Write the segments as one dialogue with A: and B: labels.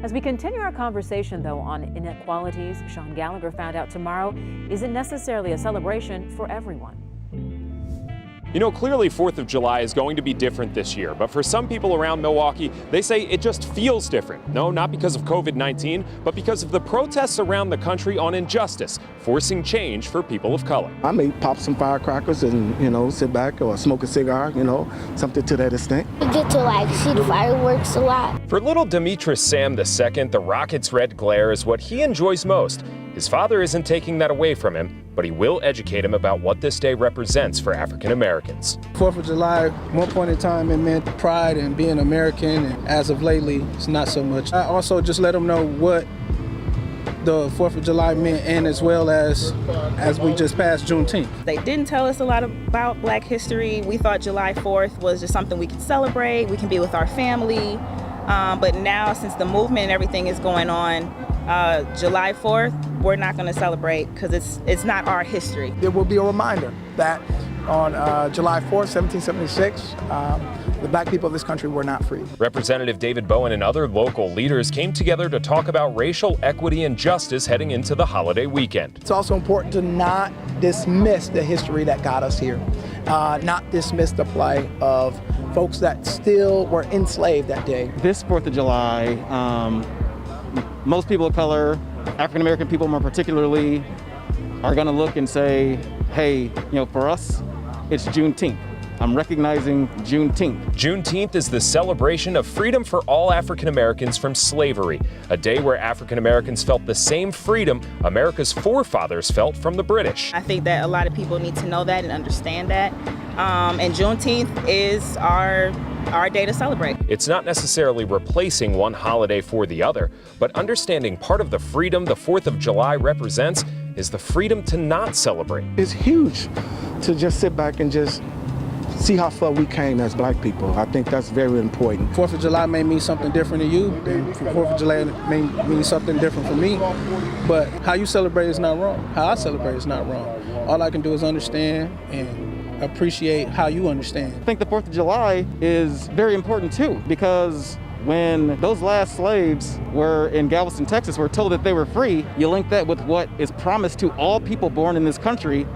A: As we continue our conversation, though, on inequalities, Sean Gallagher found out tomorrow isn't necessarily a celebration for everyone.
B: You know, clearly 4th of July is going to be different this year, but for some people around Milwaukee, they say it just feels different. No, not because of COVID-19, but because of the protests around the country on injustice, forcing change for people of color.
C: I may pop some firecrackers and, sit back or smoke a cigar, something to that extent.
D: We get to see the fireworks a lot.
B: For little Demetris Sam II, the rocket's red glare is what he enjoys most. His father isn't taking that away from him, but he will educate him about what this day represents for African Americans.
E: 4th of July, one point in time, it meant pride and being American, and as of lately, it's not so much. I also just let them know what the 4th of July meant, and as well as we just passed Juneteenth.
F: They didn't tell us a lot about Black history. We thought July 4th was just something we could celebrate, we can be with our family, but now since the movement and everything is going on, July 4th, we're not going to celebrate because it's not our history.
G: There will be a reminder that on July 4th, 1776, the Black people of this country were not free.
B: Representative David Bowen and other local leaders came together to talk about racial equity and justice heading into the holiday weekend.
G: It's also important to not dismiss the history that got us here, not dismiss the plight of folks that still were enslaved that day.
H: This 4th of July, most people of color, African American people more particularly, are going to look and say, hey, for us, it's Juneteenth. I'm recognizing Juneteenth.
B: Juneteenth is the celebration of freedom for all African Americans from slavery, a day where African Americans felt the same freedom America's forefathers felt from the British.
F: I think that a lot of people need to know that and understand that. And Juneteenth is our day to celebrate.
B: It's not necessarily replacing one holiday for the other, but understanding part of the freedom the 4th of July represents is the freedom to not celebrate.
C: It's huge to just sit back and just see how far we came as Black people. I think that's very important.
E: 4th of July may mean something different to you, and 4th of July may mean something different for me, but how you celebrate is not wrong. How I celebrate is not wrong. All I can do is understand and appreciate how you understand.
H: I think the 4th of July is very important too, because when those last slaves were in Galveston, Texas, were told that they were free, you link that with what is promised to all people born in this country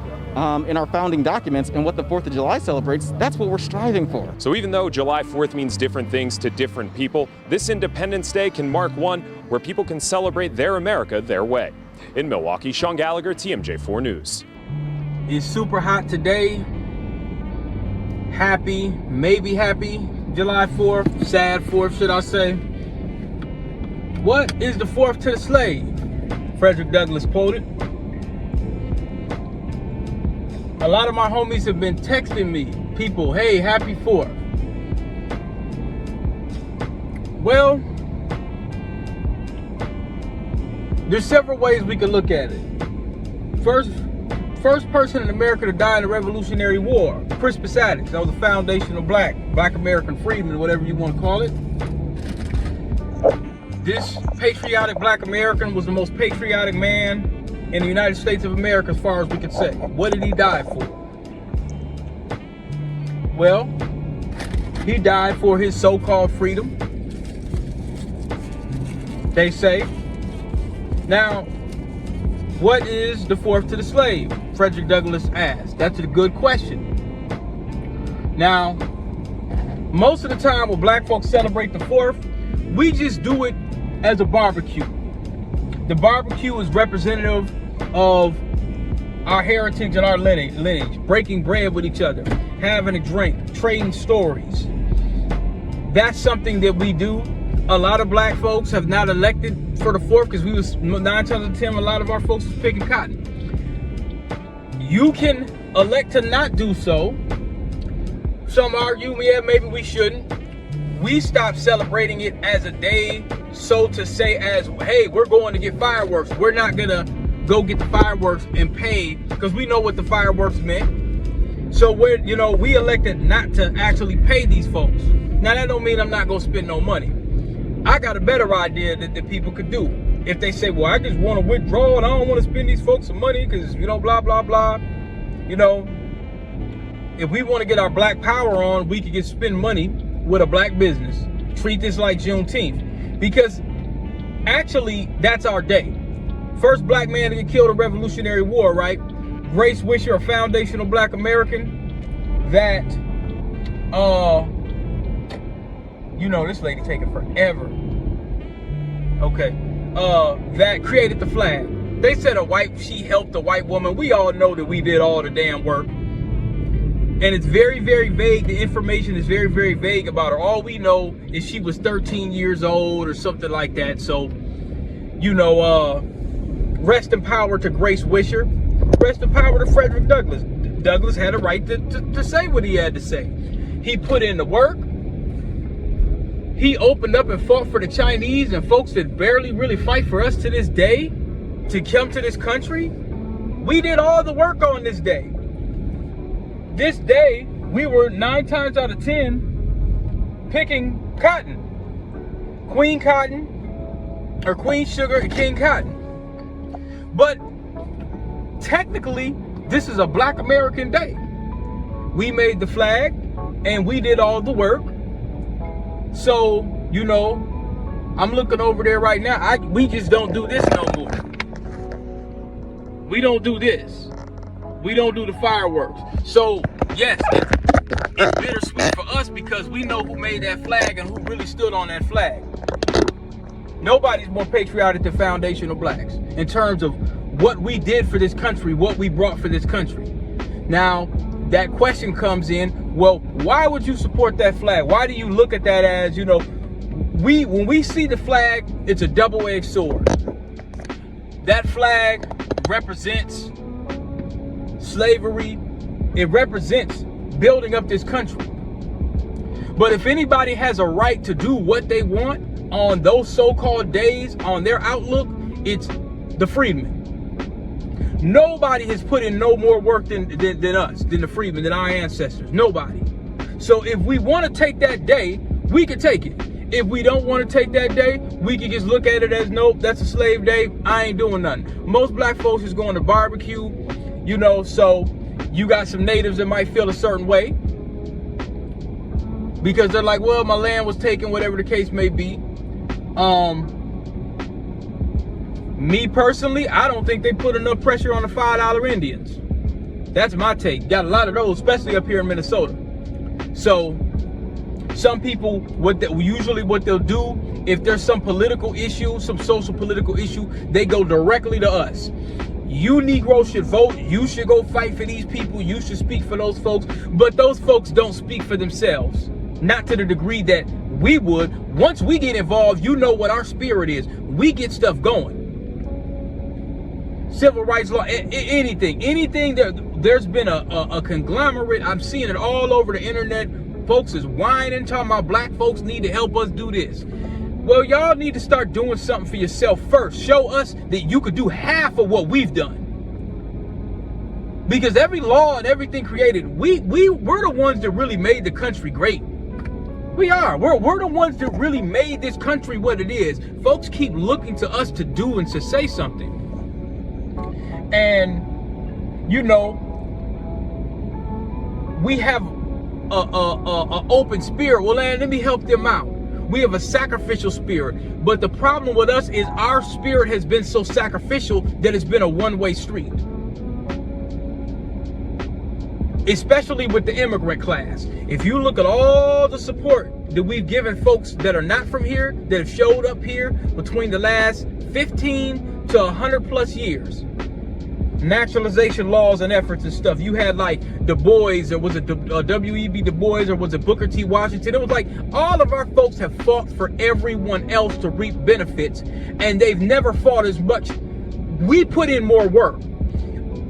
H: in our founding documents, and what the 4th of July celebrates. That's what we're striving for.
B: So even though July 4th means different things to different people, this Independence Day can mark one where people can celebrate their America their way. In Milwaukee, Sean Gallagher, TMJ4 News.
I: It's super hot today. Happy, maybe happy July 4th, sad 4th, should I say. What is the 4th to the slave? Frederick Douglass quoted. A lot of my homies have been texting me, people, hey, happy 4th. Well, there's several ways we can look at it. First person in America to die in the Revolutionary War, Crispus Attucks. That was the foundation of Black American freedom, whatever you want to call it. This patriotic Black American was the most patriotic man in the United States of America, as far as we could say. What did he die for? Well, he died for his so-called freedom, they say. Now, what is the 4th to the slave? Frederick Douglass asked. That's a good question. Now, most of the time when Black folks celebrate the 4th, we just do it as a barbecue. The barbecue is representative of our heritage and our lineage, breaking bread with each other, having a drink, trading stories. That's something that we do. A lot of Black folks have not elected for the 4th because we was 9 times out of 10, a lot of our folks was picking cotton. You can elect to not do so. Some argue, yeah, maybe we shouldn't. We stopped celebrating it as a day, so to say, as, hey, we're going to get fireworks. We're not gonna go get the fireworks and pay, because we know what the fireworks meant. So we elected not to actually pay these folks. Now that don't mean I'm not gonna spend no money. I got a better idea that people could do. If they say, well, I just want to withdraw and I don't want to spend these folks some money because, blah, blah, blah. If we want to get our Black power on, we could spend money with a Black business. Treat this like Juneteenth. Because actually, that's our day. First black man to get killed in the Revolutionary War, right? Grace Wisher, a foundational black American that, you know, this lady taking forever. Okay, that created the flag. They said she helped a white woman. We all know that we did all the damn work. And it's very, very vague. The information is very, very vague about her. All we know is she was 13 years old or something like that. So, you know, rest in power to Grace Wisher. Rest in power to Frederick Douglass. Douglass had a right to say what he had to say. He put in the work. He opened up and fought for the Chinese and folks that barely really fight for us to this day to come to this country. We did all the work on this day. This day, we were 9 times out of 10 picking cotton. Queen cotton, or queen sugar and king cotton. But technically, this is a black American day. We made the flag and we did all the work. So, you know, I'm looking over there right now. We just don't do this no more. We don't do this. We don't do the fireworks. So, yes, it's bittersweet for us because we know who made that flag and who really stood on that flag. Nobody's more patriotic than foundational blacks in terms of what we did for this country, what we brought for this country. Now, that question comes in, well, why would you support that flag? Why do you look at that as, you know, when we see the flag, it's a double-edged sword. That flag represents slavery. It represents building up this country. But if anybody has a right to do what they want on those so-called days, on their outlook, it's the freedmen. Nobody has put in no more work than us, than the freedmen, than our ancestors. Nobody. So if we want to take that day, we can take it. If we don't want to take that day, we can just look at it as, nope, that's a slave day. I ain't doing nothing. Most black folks is going to barbecue, you know, so you got some natives that might feel a certain way because they're like, well, my land was taken, whatever the case may be. Me personally, I don't think they put enough pressure on the $5 Indians. That's my take. Got a lot of those, especially up here in Minnesota. So some people, what they'll do, if there's some political issue, some social political issue, they go directly to us. You Negroes should vote. You should go fight for these people. You should speak for those folks. But those folks don't speak for themselves. Not to the degree that we would. Once we get involved, you know what our spirit is. We get stuff going. Civil rights law, anything. There's been a conglomerate. I'm seeing it all over the internet. Folks is whining, talking about black folks need to help us do this. Well, y'all need to start doing something for yourself first. Show us that you could do half of what we've done. Because every law and everything created, we're the ones that really made the country great. We are. We're the ones that really made this country what it is. Folks keep looking to us to do and to say something. And, you know, we have a open spirit. Well, let me help them out. We have a sacrificial spirit. But the problem with us is our spirit has been so sacrificial that it's been a one-way street. Especially with the immigrant class. If you look at all the support that we've given folks that are not from here, that have showed up here between the last 15 to 100 plus years, naturalization laws and efforts and stuff. You had like Du Bois, or was it W.E.B. Du Bois, or was it Booker T. Washington? It was like all of our folks have fought for everyone else to reap benefits, and they've never fought as much. We put in more work.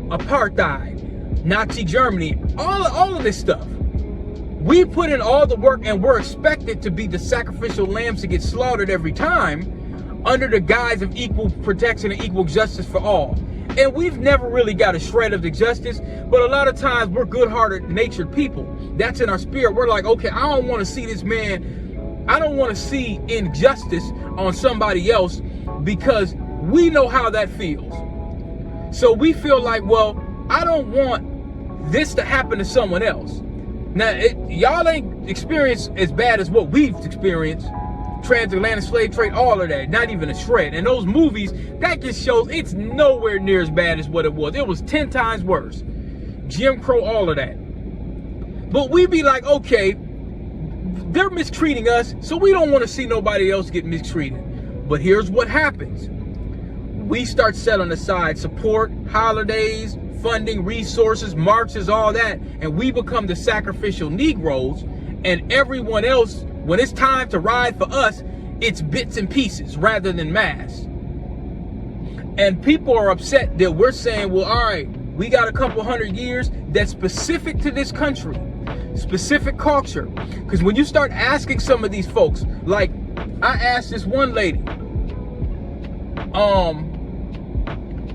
I: Apartheid, Nazi Germany, all of this stuff. We put in all the work, and we're expected to be the sacrificial lambs to get slaughtered every time under the guise of equal protection and equal justice for all. And we've never really got a shred of the justice, but a lot of times we're good-hearted, natured people. That's in our spirit. We're like, okay, I don't want to see this man. I don't want to see injustice on somebody else because we know how that feels. So we feel like, well, I don't want this to happen to someone else. Now, y'all ain't experienced as bad as what we've experienced, transatlantic slave trade, all of that, not even a shred. And those movies, that just shows it's nowhere near as bad as what it was. It was 10 times worse. Jim Crow, all of that. But we be like, okay, they're mistreating us, so we don't want to see nobody else get mistreated. But here's what happens. We start setting aside support, holidays, funding, resources, marches, all that, and we become the sacrificial Negroes, and everyone else, when it's time to ride for us, it's bits and pieces rather than mass. And people are upset that we're saying, well, all right, we got a couple 100 years that's specific to this country, specific culture. Because when you start asking some of these folks, like I asked this one lady,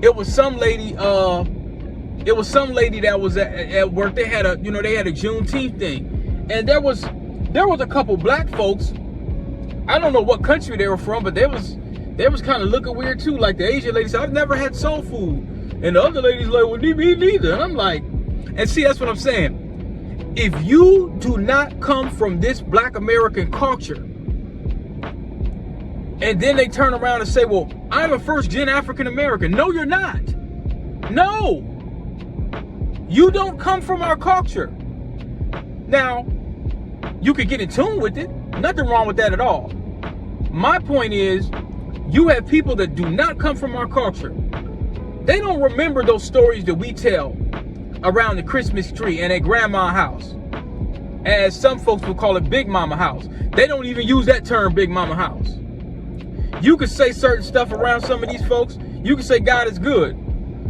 I: it was some lady that was at work. They had a Juneteenth thing, and there was a couple black folks. I don't know what country they were from, but they was kind of looking weird too. Like the Asian lady said, I've never had soul food, and the other lady's like, well, me neither. And I'm like, and see, that's what I'm saying. If you do not come from this black American culture, and then they turn around and say, well, I'm a first-gen African-American. No, you're not. No. You don't come from our culture. Now, you could get in tune with it. Nothing wrong with that at all. My point is, you have people that do not come from our culture. They don't remember those stories that we tell around the Christmas tree and at Grandma's house. As some folks will call it Big Mama house. They don't even use that term, Big Mama house. You could say certain stuff around some of these folks. You could say God is good.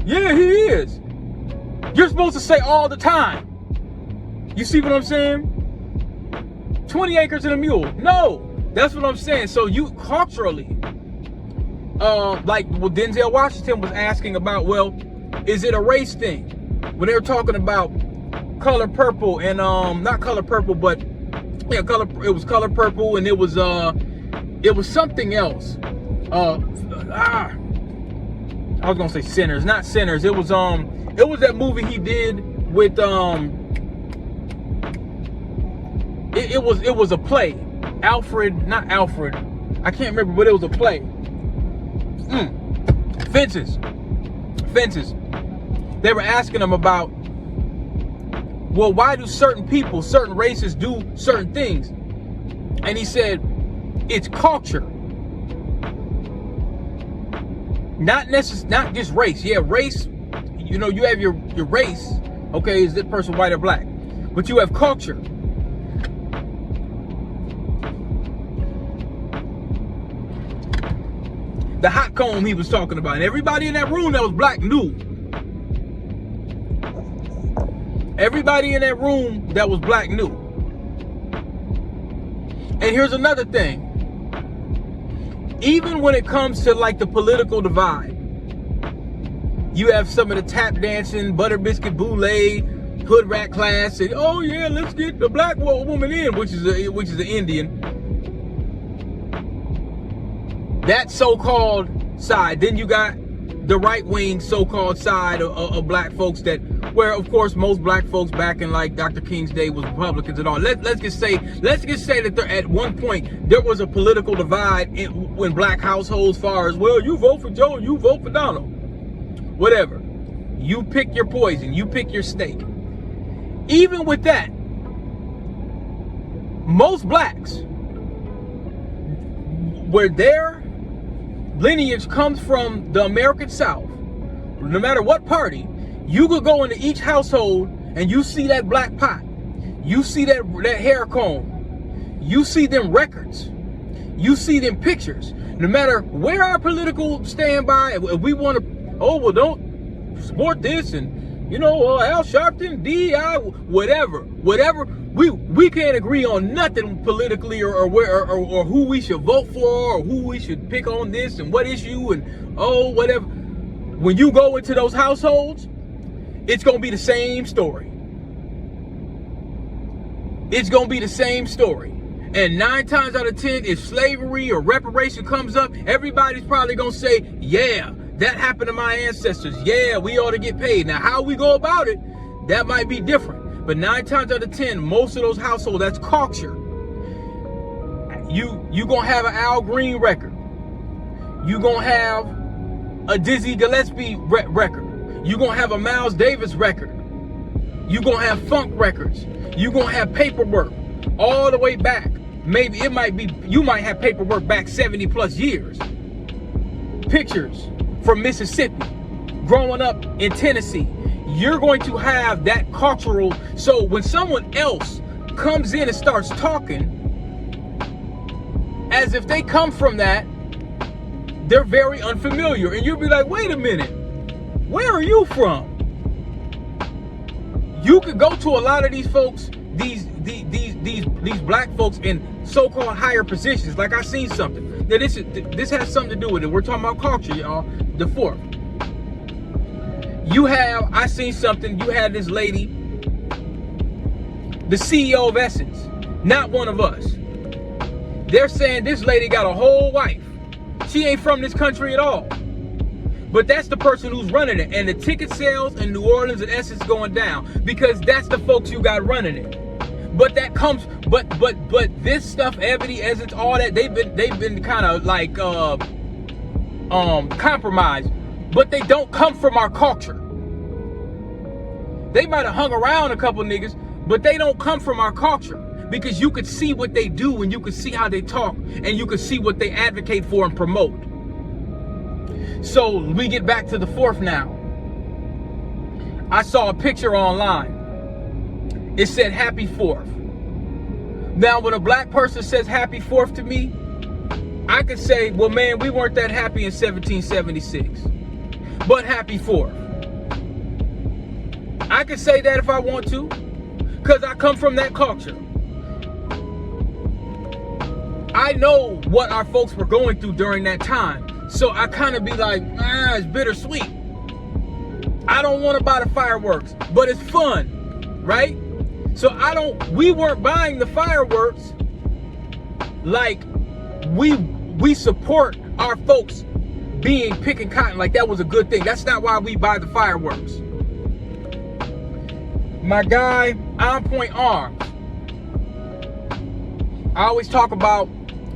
I: Yeah, he is. You're supposed to say all the time. You see what I'm saying? 20 acres and a mule. No, that's what I'm saying. So you culturally, like what Denzel Washington was asking about, well, is it a race thing? When they were talking about Color Purple and not Color Purple, but yeah, it was Color Purple, and it was something else. I was gonna say Sinners, not Sinners. It was that movie he did with it was a play. Not Alfred. I can't remember, but it was a play. Fences. They were asking him about, well, why do certain people, certain races do certain things? And he said, it's culture. Not just race. Yeah, race, you know, you have your race, okay, is this person white or black? But you have culture. The hot comb he was talking about, and everybody in that room that was black knew. Everybody in that room that was black knew. And here's another thing. Even when it comes to like the political divide, you have some of the tap dancing, butter biscuit boule, hood rat class, and oh yeah, let's get the black woman in, which is an Indian. That so-called side. Then you got the right-wing so-called side of black folks that, where of course most black folks back in like Dr. King's day was Republicans and all. Let's just say that there, at one point there was a political divide in black households, far as, well, you vote for Joe, you vote for Donald, whatever. You pick your poison, you pick your snake. Even with that, most blacks, where their lineage comes from the American South, no matter what party, you could go into each household and you see that black pot, you see that hair comb, you see them records, you see them pictures. No matter where our political stand by, if we want to, oh well, don't support this, and you know, Al Sharpton, DEI, whatever, we can't agree on nothing politically, or who we should vote for, or who we should pick on this and what issue, and oh whatever. When you go into those households, it's gonna be the same story. It's gonna be the same story. And 9 times out of 10, if slavery or reparation comes up, everybody's probably gonna say, yeah, that happened to my ancestors. Yeah, we ought to get paid. Now, how we go about it, that might be different. But 9 times out of 10, most of those households, that's culture. You gonna have an Al Green record. You gonna have a Dizzy Gillespie record. You gonna have a Miles Davis record. You gonna have funk records. You gonna have paperwork all the way back. Maybe it might be, you might have paperwork back 70 plus years. Pictures from Mississippi, growing up in Tennessee. You're going to have that cultural, so when someone else comes in and starts talking as if they come from that, they're very unfamiliar. And you'll be like, wait a minute, where are you from? You could go to a lot of these folks, these black folks in so-called higher positions. Like I seen something. Now this has something to do with it. We're talking about culture, y'all. The fourth. I seen something. You had this lady, the CEO of Essence, not one of us. They're saying this lady got a whole wife. She ain't from this country at all. But that's the person who's running it. And the ticket sales in New Orleans and Essence going down because that's the folks you got running it. But that comes, but this stuff, Ebony, Essence, all that, they've been kind of like compromised. But they don't come from our culture. They might have hung around a couple niggas, but they don't come from our culture. Because you could see what they do and you could see how they talk and you could see what they advocate for and promote. So we get back to the fourth now. I saw a picture online. It said Happy Fourth. Now when a black person says Happy Fourth to me, I could say, well man, we weren't that happy in 1776. But Happy Fourth. I could say that if I want to, because I come from that culture. I know what our folks were going through during that time. So I kind of be like, it's bittersweet. I don't want to buy the fireworks, but it's fun, right? So we weren't buying the fireworks like we support our folks being picking cotton, like that was a good thing. That's not why we buy the fireworks. My guy, On Point Arms. I always talk about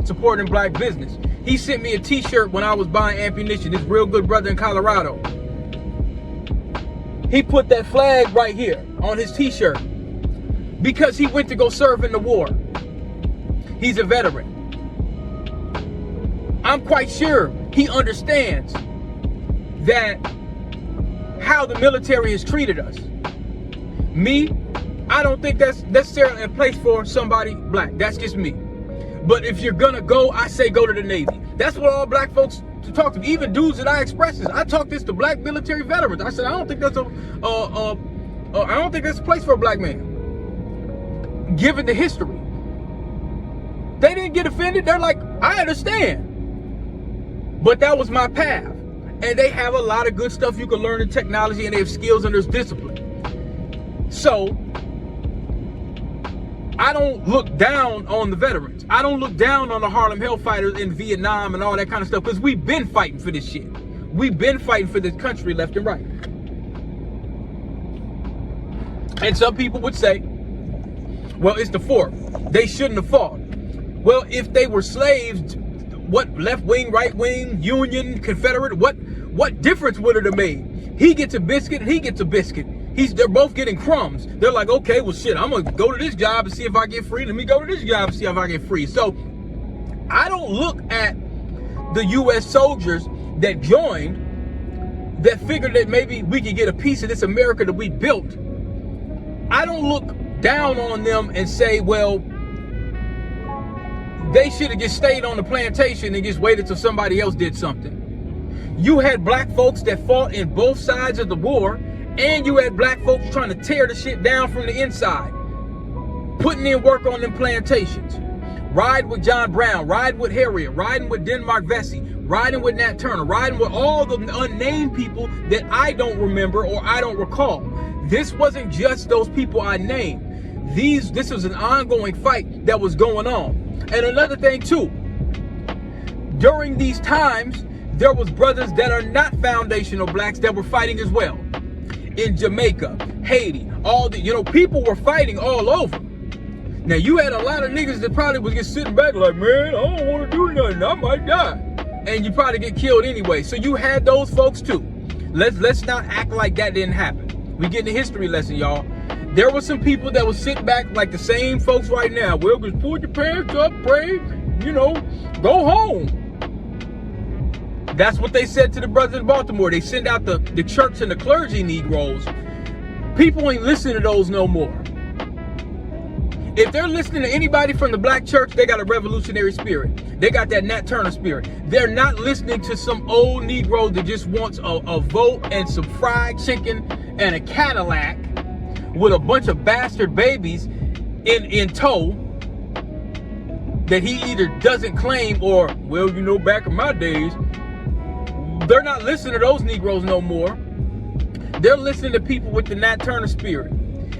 I: supporting black business. He sent me a t-shirt when I was buying ammunition. This real good brother in Colorado. He put that flag right here on his t-shirt because he went to go serve in the war. He's a veteran. I'm quite sure he understands that how the military has treated us. Me, I don't think that's necessarily a place for somebody black. That's just me. But if you're gonna go, I say go to the Navy. That's what all black folks to talk to. Even dudes that I express this. I talk this to black military veterans. I said I don't think that's a place for a black man. Given the history, they didn't get offended. They're like, I understand. But that was my path. And they have a lot of good stuff you can learn in technology, and they have skills and there's discipline. So I don't look down on the veterans. I don't look down on the Harlem Hellfighters in Vietnam and all that kind of stuff, because we've been fighting for this shit. We've been fighting for this country left and right. And some people would say, well, it's the fourth. They shouldn't have fought. Well, if they were slaves, what left wing, right wing, Union, Confederate, what difference would it have made? He gets a biscuit and he gets a biscuit. They're both getting crumbs. They're like, okay, well shit, I'm gonna go to this job and see if I get free. Let me go to this job and see if I get free. So I don't look at the US soldiers that joined, that figured that maybe we could get a piece of this America that we built. I don't look down on them and say, well, they should have just stayed on the plantation and just waited till somebody else did something. You had black folks that fought in both sides of the war, and you had black folks trying to tear the shit down from the inside, putting in work on them plantations. Riding with John Brown, riding with Harriet, riding with Denmark Vesey, riding with Nat Turner, riding with all the unnamed people that I don't remember or I don't recall. This wasn't just those people I named. This was an ongoing fight that was going on. And another thing too, during these times, there was brothers that are not foundational blacks that were fighting as well. In Jamaica, Haiti, people were fighting all over. Now, you had a lot of niggas that probably was just sitting back like, man, I don't want to do nothing, I might die. And you probably get killed anyway. So you had those folks too. Let's not act like that didn't happen. We getting a history lesson, y'all. There were some people that was sitting back like the same folks right now. Well, just pull your pants up, pray, you know, go home. That's what they said to the brothers in Baltimore. They send out the church and the clergy Negroes. People ain't listening to those no more. If they're listening to anybody from the black church, they got a revolutionary spirit. They got that Nat Turner spirit. They're not listening to some old Negro that just wants a vote and some fried chicken and a Cadillac with a bunch of bastard babies in tow that he either doesn't claim or, well, you know, back in my days. They're not listening to those Negroes no more. They're listening to people with the Nat Turner spirit.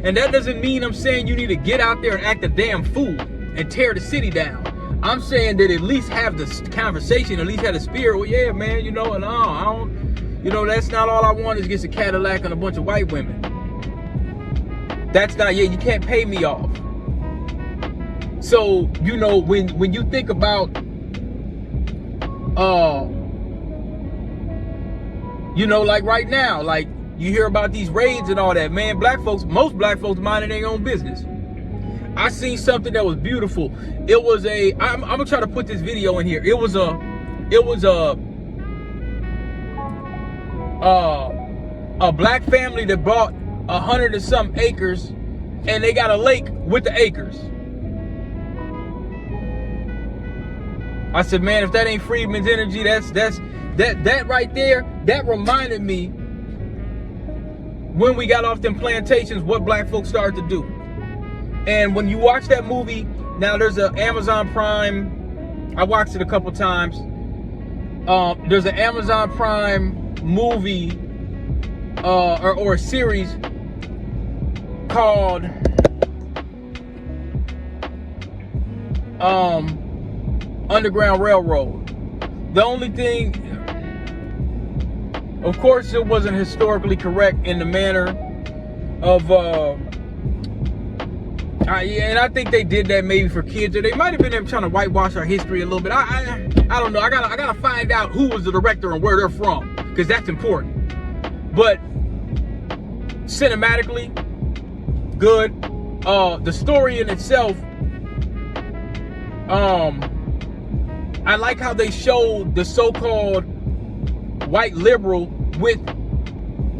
I: And that doesn't mean I'm saying you need to get out there and act a damn fool and tear the city down. I'm saying that at least have the conversation, at least have the spirit. Well, yeah, man, you know, and I don't, you know, that's not all I want is just a Cadillac and a bunch of white women. That's not, yeah, you can't pay me off. So, you know, when you think about, you know, like right now, like, you hear about these raids and all that, man. Black folks, most black folks minding their own business. I seen something that was beautiful. It was I'm gonna try to put this video in here. It was a black family that bought 100 and some acres, and they got a lake with the acres. I said, man, if that ain't Freedman's energy, that right there, that reminded me when we got off them plantations, what black folks started to do. And when you watch that movie, now there's an Amazon Prime, I watched it a couple times. There's an Amazon Prime movie or a series called Underground Railroad. The only thing, of course, it wasn't historically correct in the manner of, and I think they did that maybe for kids, or they might have been trying to whitewash our history a little bit. I don't know. I gotta find out who was the director and where they're from, because that's important. But cinematically, good. The story in itself, I like how they showed the so-called white liberal with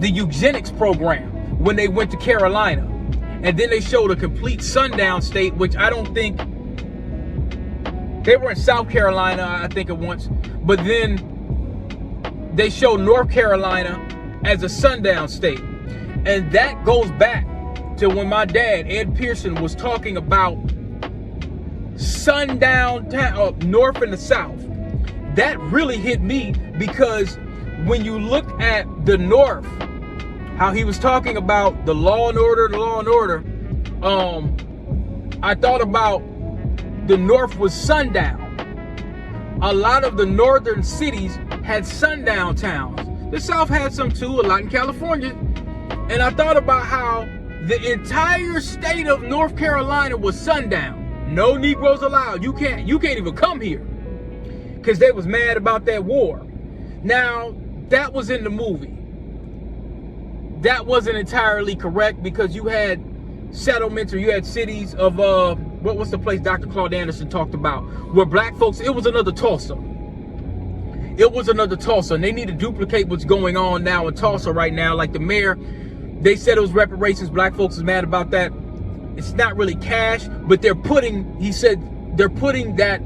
I: the eugenics program when they went to Carolina. And then they showed a complete sundown state, which I don't think, they were in South Carolina, I think, at once. But then they showed North Carolina as a sundown state. And that goes back to when my dad, Ed Pearson, was talking about sundown town, north and the south. That really hit me, because when you look at the North, how he was talking about the law and order, I thought about the North was sundown. A lot of the northern cities had sundown towns. The South had some too, a lot in California. And I thought about how the entire state of North Carolina was sundown. No Negroes allowed. You can't even come here, because they was mad about that war. Now, that was in the movie. That wasn't entirely correct, because you had settlements, or you had cities of what was the place Dr. Claude Anderson talked about, where black folks, it was another Tulsa. It was another Tulsa, and they need to duplicate what's going on now in Tulsa right now. Like the mayor, they said it was reparations. Black folks is mad about that. It's not really cash, but they're putting, he said, they're putting that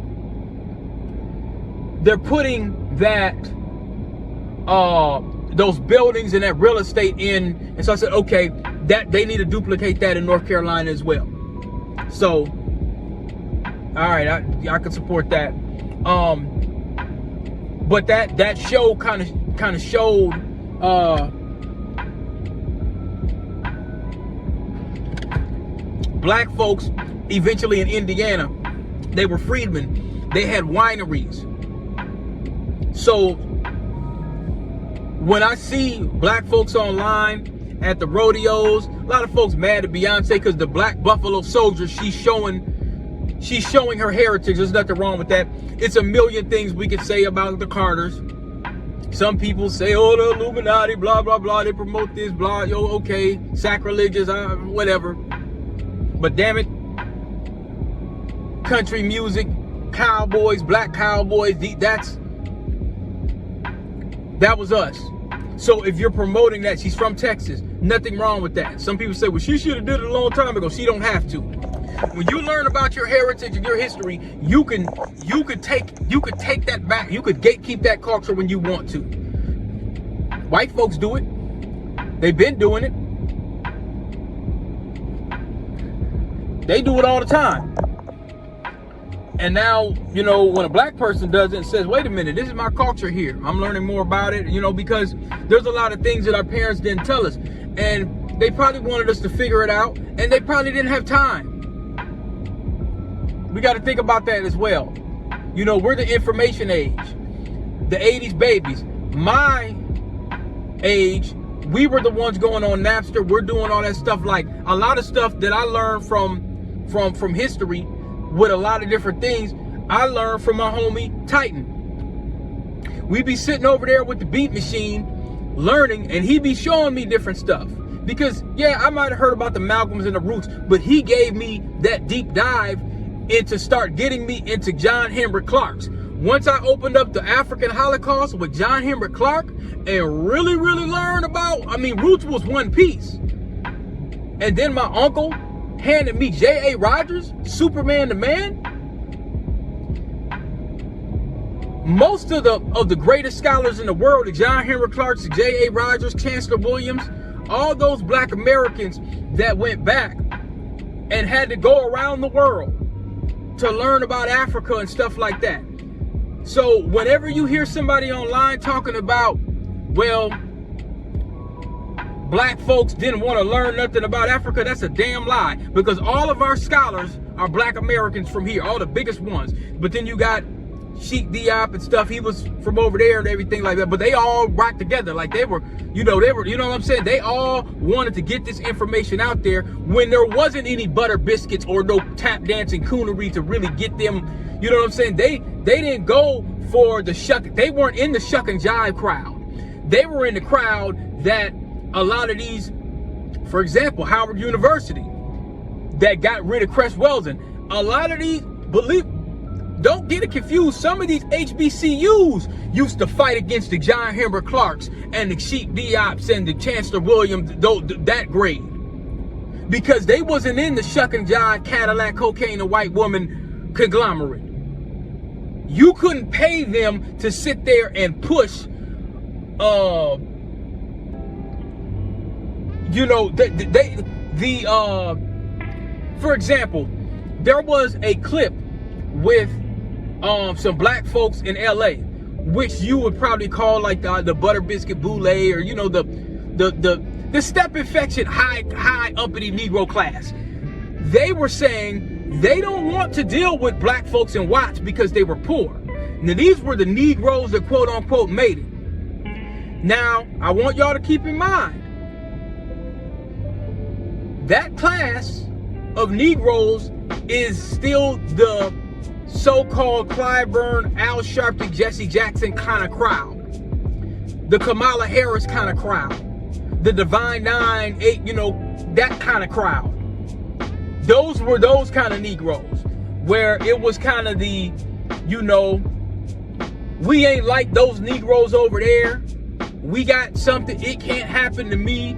I: those buildings and that real estate in. And so I said, okay, that they need to duplicate that in North Carolina as well. So, all right, I can support that. But that show kind of showed black folks eventually in Indiana. They were freedmen. They had wineries. So when I see black folks online at the rodeos, a lot of folks mad at Beyonce because the Black Buffalo Soldier, she's showing she's showing her heritage. There's nothing wrong with that. It's a million things we could say about the Carters. Some people say, oh, the Illuminati, blah, blah, blah. They promote this, blah, yo, okay, sacrilegious, whatever. But damn it, country music, cowboys, black cowboys, that was us. So if you're promoting that, she's from Texas, nothing wrong with that. Some people say, well, she should have did it a long time ago. She don't have to. When you learn about your heritage and your history, you could take that back. You could gatekeep that culture when you want to. White folks do it. They've been doing it. They do it all the time. And now, you know, when a black person does it and says, wait a minute, this is my culture here. I'm learning more about it, you know, because there's a lot of things that our parents didn't tell us. And they probably wanted us to figure it out, and they probably didn't have time. We got to think about that as well. You know, we're the information age, the 80s babies. My age, we were the ones going on Napster. We're doing all that stuff. Like a lot of stuff that I learned from history with a lot of different things, I learned from my homie Titan. We be sitting over there with the beat machine learning, and he be showing me different stuff. Because yeah, I might have heard about the Malcolms and the Roots, but he gave me that deep dive into start getting me into John Henrik Clark's. Once I opened up the African Holocaust with John Henrik Clark and really learned about, I mean, Roots was one piece. And then my uncle handed me J.A. Rogers, Superman the Man. Most of the greatest scholars in the world, the John Henrik Clarks, J.A. Rogers, Chancellor Williams, all those black Americans that went back and had to go around the world to learn about Africa and stuff like that. So whenever you hear somebody online talking about, well, black folks didn't want to learn nothing about Africa, that's a damn lie. Because all of our scholars are black Americans from here, all the biggest ones. But then you got Sheik Diop and stuff, he was from over there and everything like that. But they all rocked together, like they were, you know what I'm saying? They all wanted to get this information out there when there wasn't any butter biscuits or no tap dancing coonery to really get them, you know what I'm saying? They didn't go for the shuck, they weren't in the shuck and jive crowd. They were in the crowd that a lot of these, for example, Howard University, that got rid of Cress Weldon. A lot of these, don't get it confused. Some of these HBCUs used to fight against the John Henrik Clarks and the Sheik Diops and the Chancellor Williams, that grade. Because they wasn't in the shuck and jive Cadillac, cocaine, and white woman conglomerate. You couldn't pay them to sit there and push, for example, there was a clip with some black folks in LA, which you would probably call like the butter biscuit boule, or you know, the step infection high uppity Negro class. They were saying they don't want to deal with black folks in Watts because they were poor. Now these were the Negroes that quote unquote made it. Now I want y'all to keep in mind that class of Negroes is still the so-called Clyburn, Al Sharpton, Jesse Jackson kind of crowd, the Kamala Harris kind of crowd, the Divine Nine, 8, you know, that kind of crowd. Those were those kind of Negroes, where it was kind of the, you know, we ain't like those Negroes over there. We got something, it can't happen to me.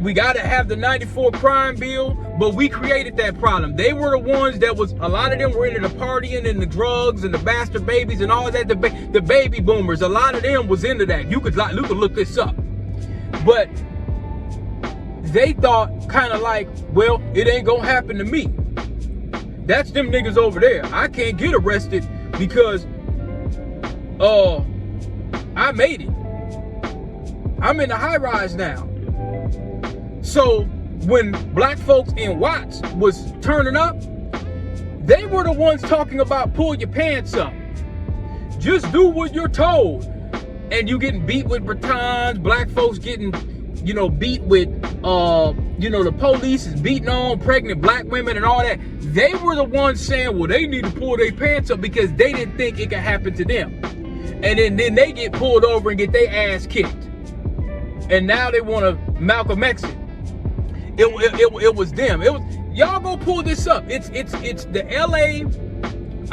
I: We gotta have the 94 crime bill, but we created that problem. They were the ones that was, a lot of them were into the partying and the drugs and the bastard babies and all that, the baby boomers, a lot of them was into that. You could look this up. But they thought kind of like, well, it ain't gonna happen to me. That's them niggas over there. I can't get arrested because I made it. I'm in the high rise now. So when black folks in Watts was turning up, they were the ones talking about pull your pants up. Just do what you're told. And you getting beat with batons, black folks getting, you know, beat with you know, the police is beating on pregnant black women and all that, they were the ones saying, well, they need to pull their pants up because they didn't think it could happen to them. And then they get pulled over and get their ass kicked. And now they want to Malcolm X it. It was them. It was, y'all go pull this up. It's the LA,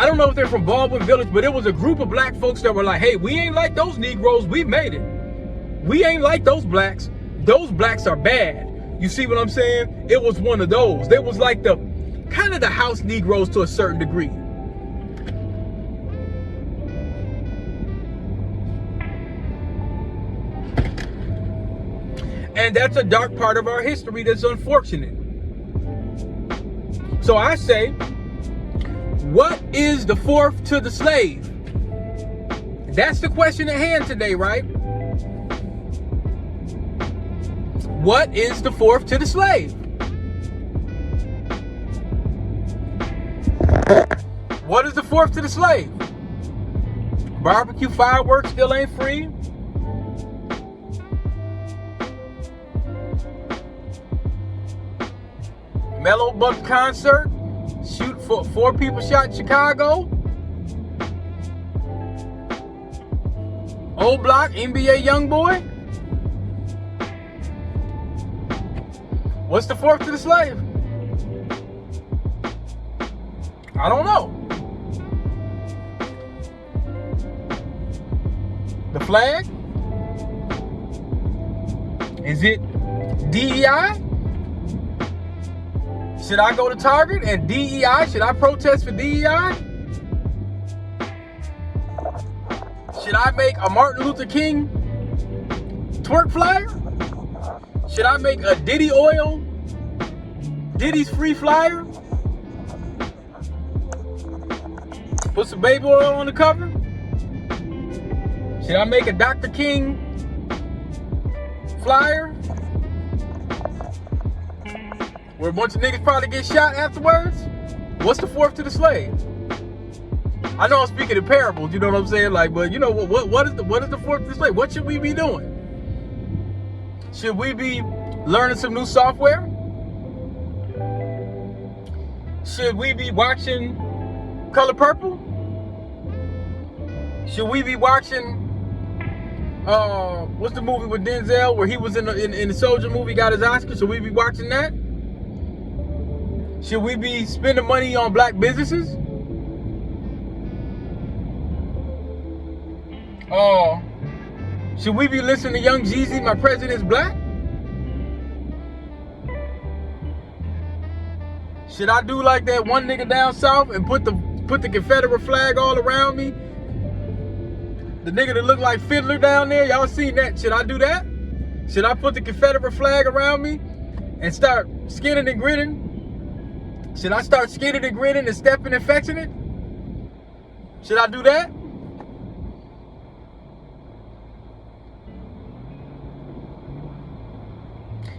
I: I don't know if they're from Baldwin Village, but it was a group of black folks that were like, hey, we ain't like those Negroes, we made it. We ain't like those blacks are bad. You see what I'm saying? It was one of those. They was like the kind of the house Negroes to a certain degree. And that's a dark part of our history that's unfortunate. So I say, what is the fourth to the slave? That's the question at hand today, right? What is the fourth to the slave? What is the fourth to the slave? Barbecue fireworks still ain't free. Mellow Buck concert. Shoot for 4 people shot in Chicago. Old Block, NBA Youngboy. What's the fourth to the slave? I don't know. The flag? Is it DEI? Should I go to Target and DEI? Should I protest for DEI? Should I make a Martin Luther King twerk flyer? Should I make a Diddy oil, Diddy's free flyer? Put some baby oil on the cover? Should I make a Dr. King flyer? Where a bunch of niggas probably get shot afterwards? What's the fourth to the slave? I know I'm speaking in parables, you know what I'm saying? Like, but you know what is the fourth to the slave? What should we be doing? Should we be learning some new software? Should we be watching Color Purple? Should we be watching what's the movie with Denzel where he was in the Soldier movie, got his Oscar? Should we be watching that? Should we be spending money on black businesses? Should we be listening to Young Jeezy, My President's Black? Should I do like that one nigga down south and put the Confederate flag all around me? The nigga that look like Fiddler down there, y'all seen that? Should I do that? Should I put the Confederate flag around me and start skinning and grinning? Should I start skinning and grinning and stepping and fetching it? Should I do that?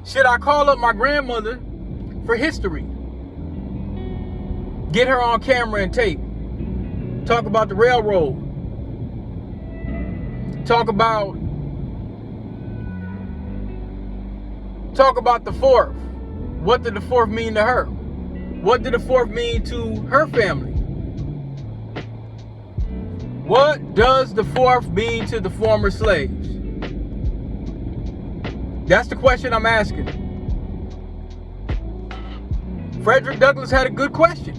I: Should I call up my grandmother for history? Get her on camera and tape. Talk about the railroad. Talk about the fourth. What did the fourth mean to her? What did the fourth mean to her family? What does the fourth mean to the former slaves? That's the question I'm asking. Frederick Douglass had a good question.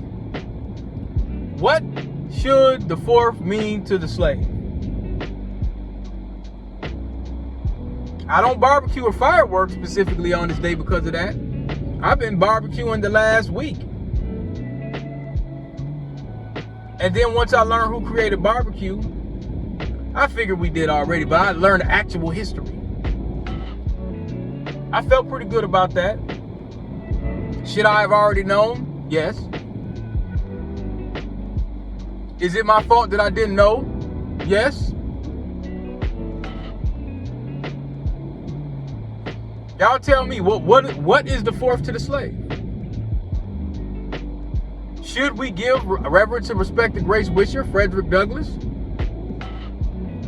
I: What should the fourth mean to the slave? I don't barbecue or fireworks specifically on this day because of that. I've been barbecuing the last week. And then once I learned who created barbecue, I figured we did already, but I learned actual history. I felt pretty good about that. Should I have already known? Yes. Is it my fault that I didn't know? Yes. Y'all tell me, what is the fourth to the slave? Should we give reverence and respect to Grace Wisher, Frederick Douglass,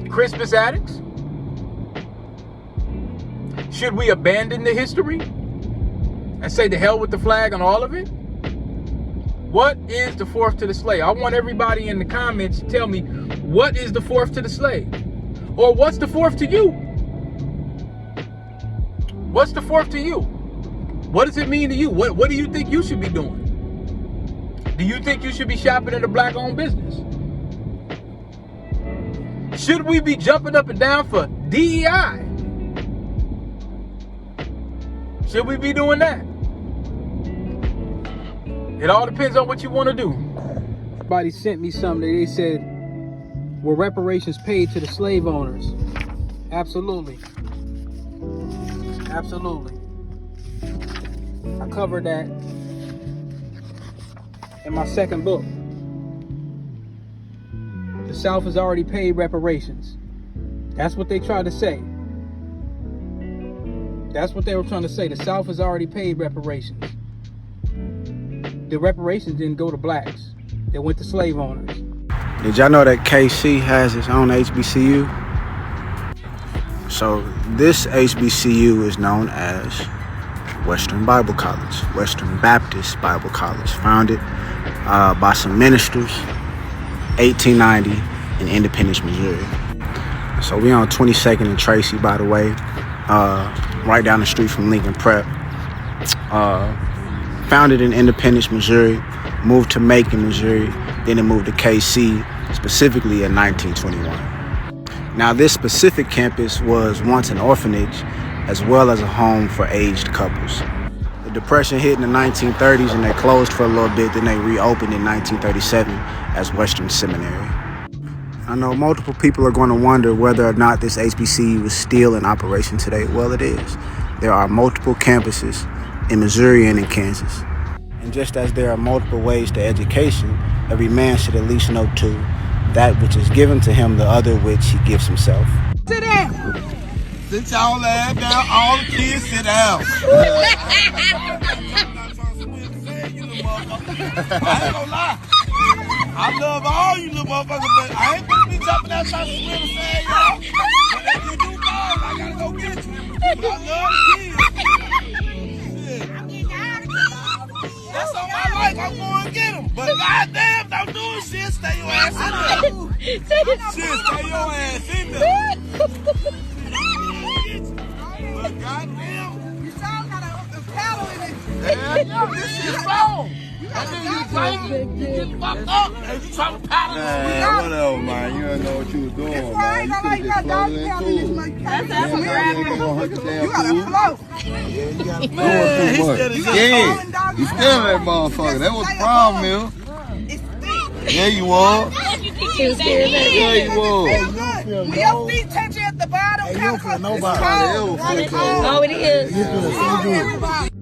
I: Crispus Attucks? Should we abandon the history? and say the hell with the flag on all of it? What is the fourth to the slave? I want everybody in the comments to tell me, what is the fourth to the slave? Or what's the fourth to you? What's the fourth to you? What does it mean to you? What do you think you should be doing? Do you think you should be shopping at a black-owned business? Should we be jumping up and down for DEI? Should we be doing that? It all depends on what you want to do.
E: Somebody sent me something that they said, were reparations paid to the slave owners? Absolutely. Absolutely. I covered that in my second book. The South has already paid reparations. That's what they tried to say. That's what they were trying to say. The South has already paid reparations. The reparations didn't go to blacks. They went to slave owners.
C: Did y'all know that KC has its own HBCU? So this HBCU is known as Western Bible College, Western Baptist Bible College, founded by some ministers, 1890 in Independence, Missouri. So we on 22nd and Tracy, by the way, right down the street from Lincoln Prep. Founded in Independence, Missouri, moved to Macon, Missouri, then it moved to KC, specifically in 1921. Now this specific campus was once an orphanage as well as a home for aged couples. The Depression hit in the 1930s and they closed for a little bit, then they reopened in 1937 as Western Seminary. I know multiple people are going to wonder whether or not this HBCU is still in operation today. Well, it is. There are multiple campuses in Missouri and in Kansas. And just as there are multiple ways to education, every man should at least know two, that which is given to him, the other which he gives himself.
J: Sit down. Sit y'all ass down, all the kids sit down. I ain't gonna lie. I love all you little motherfuckers, but I ain't gonna be jumping out trying to swim and say, y'all. But if you do fall, I gotta go get you. But I love the kids. That's on my life, I'm going to get them. But goddamn, don't do shit, stay your ass in there. Shit, stay your ass in there. But goddamn. You saw got a paddle in it. Yeah, this shit's wrong. And then you drink, you get fucked up, and you try to paddle.
K: Man, whatever, man. You don't know what you was doing, man. You could just float it in cool.
J: That's
K: You
J: gotta float.
K: Yeah, you gotta float. Doing too much. Yeah, you still that motherfucker. That was the problem, Mill. Yeah, you was. Yeah, you was.
J: When your feet touch you at the bottom,
K: you don't feel nobody.
J: Oh, it is.
K: You feel so good.